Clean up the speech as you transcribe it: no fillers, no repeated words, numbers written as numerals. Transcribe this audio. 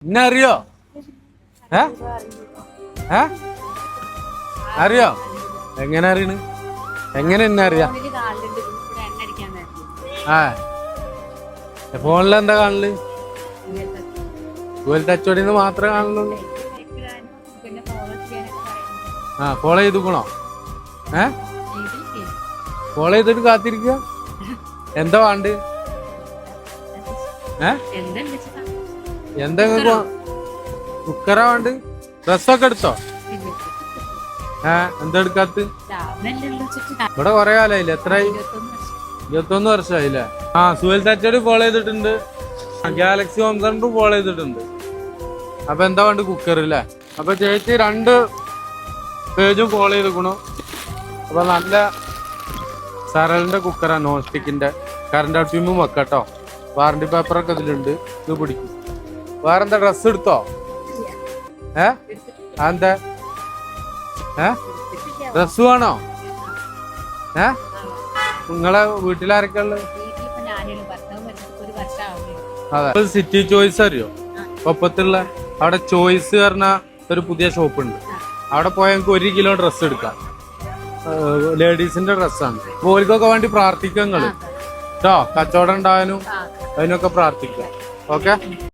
എന്നെ അറിയോ? ഏ ഏ അറിയോ? എങ്ങനെ അറിയണ്? എങ്ങനെ എന്നെ അറിയാം? ആ ഫോണിൽ എന്താ കാണല്? ഗൂഗിൾ ടച്ച് ഓടിന്ന് മാത്രമേ കാണുള്ളൂ. ആ ഫോളോ ചെയ്തുക്കണോ? ഏ ഫോളോ ചെയ്തിട്ട് കാത്തിരിക്കുക. എന്താ വേണ്ട? ഏ എന്താ കുക്കറാ വേണ്ട? ഡ്രസ്സൊക്കെ എടുത്തോ? എന്താ എടുക്കാത്ത? ഇവിടെ കൊറേ കാലായില്ലേ? എത്രയായി? 21 വർഷമായില്ലേ? ആ സുഹേൽ ടച്ചോട് ഫോളോ ചെയ്തിട്ടുണ്ട്. ഗാലക്സി ഹോം സെന്റർ ഫോളോ ചെയ്തിട്ടുണ്ട്. അപ്പൊ എന്താ വേണ്ട? കുക്കറില്ലേ? അപ്പൊ ചേച്ചി 2 പേജും ഫോളോ ചെയ്തിക്കണു. അപ്പൊ നല്ല സരളിന്റെ കുക്കറാ, നോൺ സ്റ്റിക്കിന്റെ. കറണ്ട് അടുപ്പിനും വെക്കട്ടോ. വാറണ്ടി പേപ്പറൊക്കെ ഇതിലുണ്ട്. ഇത് പിടിക്കും. വേറെന്താ? ഡ്രസ് എടുത്തോ? എന്താ ഡ്രസ് വേണോ? നിങ്ങളെ വീട്ടിലാരൊക്കെ ഉള്ളത്? അതെ. സിറ്റി ചോയ്സ് അറിയോ? ഒപ്പത്തുള്ള അവിടെ ചോയ്സ് പറഞ്ഞ ഒരു പുതിയ ഷോപ്പ് ഉണ്ട്. അവിടെ പോയാൽ നമുക്ക് 1 കിലോ ഡ്രസ്സ് എടുക്കാം. ലേഡീസിന്റെ ഡ്രസ്സാണ്. ഓൽക്കൊക്കെ വേണ്ടി പ്രാർത്ഥിക്കുക നിങ്ങള് കേട്ടോ. കച്ചവടം ഉണ്ടാകാനും അതിനൊക്കെ പ്രാർത്ഥിക്കാം. ഓക്കെ.